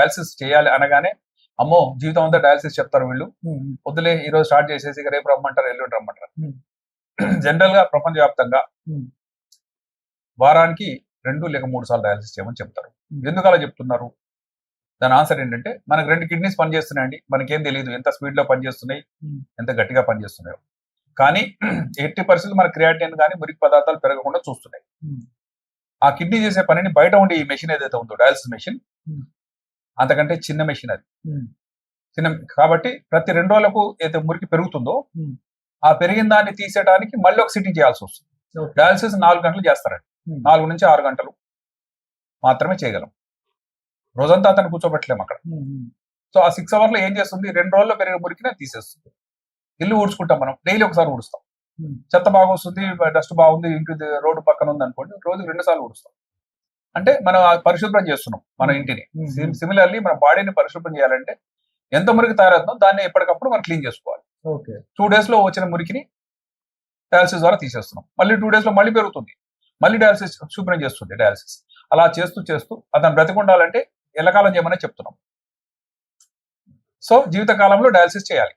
Dialysis చేయాలి అనగానే అమ్మో జీవితం అంతా డయాలసిస్ చెప్తారు వీళ్ళు, వద్దులే ఈ రోజు స్టార్ట్ చేసేసి రేపు రమ్మంటారు ఎల్లుండి రమ్మంటారు. జనరల్ గా ప్రపంచవ్యాప్తంగా వారానికి 2 లేక 3 సార్లు డయాలసిస్ చేయమని చెప్తారు. ఎందుకు అలా చెప్తున్నారు? దాని ఆన్సర్ ఏంటంటే మనకు 2 కిడ్నీస్ పనిచేస్తున్నాయండి, మనకేం తెలియదు ఎంత స్పీడ్ లో పనిచేస్తున్నాయి, ఎంత గట్టిగా పనిచేస్తున్నాయో. కానీ 80% మన క్రియాటిన్ కానీ మురికి పదార్థాలు పెరగకుండా చూస్తున్నాయి. ఆ కిడ్నీ చేసే పనిని బయట ఉండే ఈ మెషిన్ ఏదైతే ఉందో డయాలసిస్ మెషిన్, అంతకంటే చిన్న మెషిన్ అది. చిన్న కాబట్టి ప్రతి 2 రోజులకు ఏదైతే మురికి పెరుగుతుందో ఆ పెరిగిన దాన్ని తీసేయడానికి మళ్ళీ ఒక సిట్టింగ్ చేయాల్సి వస్తుంది. డయాలసిస్ 4 గంటలు చేస్తారండి, 4 నుంచి 6 గంటలు మాత్రమే చేయగలం. రోజంతా అతను కూర్చోబెట్టలేము అక్కడ. సో ఆ 6 అవర్స్ లో ఏం చేస్తుంది, 2 రోజుల్లో పెరిగిన మురికిని తీసేస్తుంది. ఇల్లు ఊడ్చుకుంటాం మనం, డైలీ ఒకసారి ఊడుస్తాం. చెత్త బాగా వస్తుంది, డస్ట్ బాగుంది, ఇంటి రోడ్డు పక్కన ఉంది అనుకోండి, రోజుకి 2 సార్లు ఊడుస్తాం. అంటే మనం పరిశుభ్రం చేస్తున్నాం మన ఇంటిని. సిమిలర్లీ మన బాడీని పరిశుభ్రం చేయాలంటే ఎంత మురికి తయారవుతుందో దాన్ని ఎప్పటికప్పుడు మనం క్లీన్ చేసుకోవాలి. 2 days లో వచ్చిన మురికిని డయాలసిస్ ద్వారా తీసేస్తున్నాం. మళ్ళీ 2 days లో మళ్ళీ పెరుగుతుంది, మళ్ళీ డయాలసిస్ శుభ్రం చేస్తుంది డయాలసిస్. అలా చేస్తూ చేస్తూ అతను బ్రతికుండాలంటే ఎల్లకాలం చేయమని చెప్తున్నాం. సో జీవితకాలంలో డయాలసిస్ చేయాలి.